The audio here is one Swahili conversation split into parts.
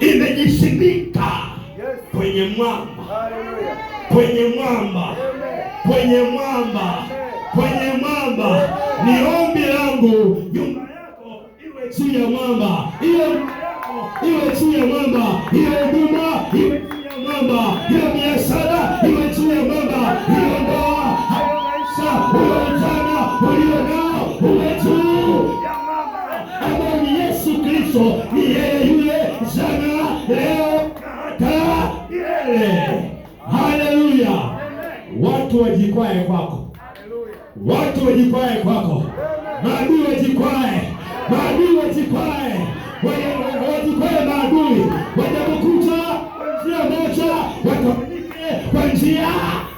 imejisimika kwenye mwamba, kwenye mwamba, kwenye mwamba, kwenye mwamba. Ni ombi langu nyumba yako iwe juu ya mwamba, hiyo nyumba yako iwe juu ya mwamba, hiyo huduma iwe juu ya mwamba, hiyo biashara iwe juu ya mwamba, hiyo ndoa, hayo maisha, huyo ujana ulio nao uwe juu ya mwamba ambao ni Yesu Kristo. Ni yeye yule jana, leo, hata milele. Haleluya! Watu wajikwae kwako, watu wajikwae kwako, maadui wajikwae, maadui wajikwae, wajikwae maadui, watakukuta kwa njia moja, watawanyike kwa njia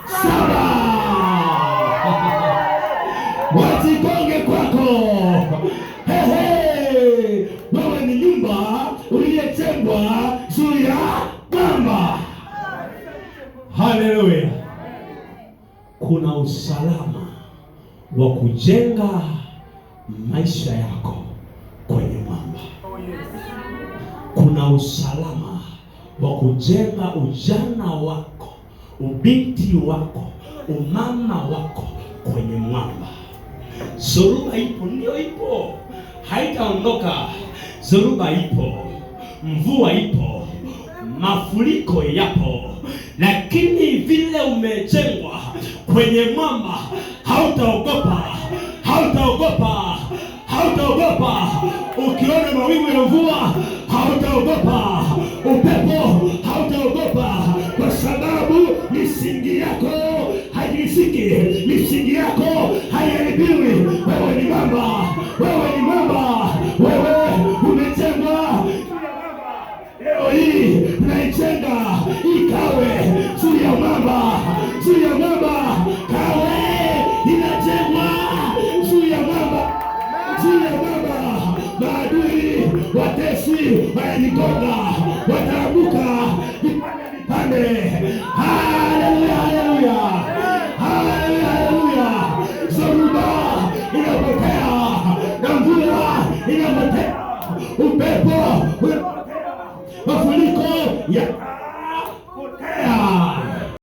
saba, wajikonge kwako. Wewe ni nyumba uliyejengwa juu ya mwamba. Haleluya! Kuna usalama wa kujenga maisha yako kwenye mwamba. Kuna usalama wa kujenga ujana wako, ubinti wako, umama wako kwenye mwamba. Zoruba ipo, ndio ipo, haitaondoka. Zoruba ipo, mvua ipo, mafuriko yapo, lakini vile umejengwa kwenye mwamba, hautaogopa, hautaogopa, hautaogopa. Ukiona mawingu ya mvua, hautaogopa. Upepo, hautaogopa, kwa sababu misingi yako haijisiki, misingi yako haiharibiwi. Wewe ni mwamba, wewe ni mwamba, wewe umejengwa. Leo hii tunaijenga ikawe juu ya mwamba, juu ya mwamba, kawe inajengwa juu ya mwamba, juu ya mwamba. Maadui watesi wanajigonga, wataabuka vipande vipande. Haleluya, haleluya, haleluya, haleluya. Zoruba inapotea na mvua inapotea, upepo unapotea, mafuriko ya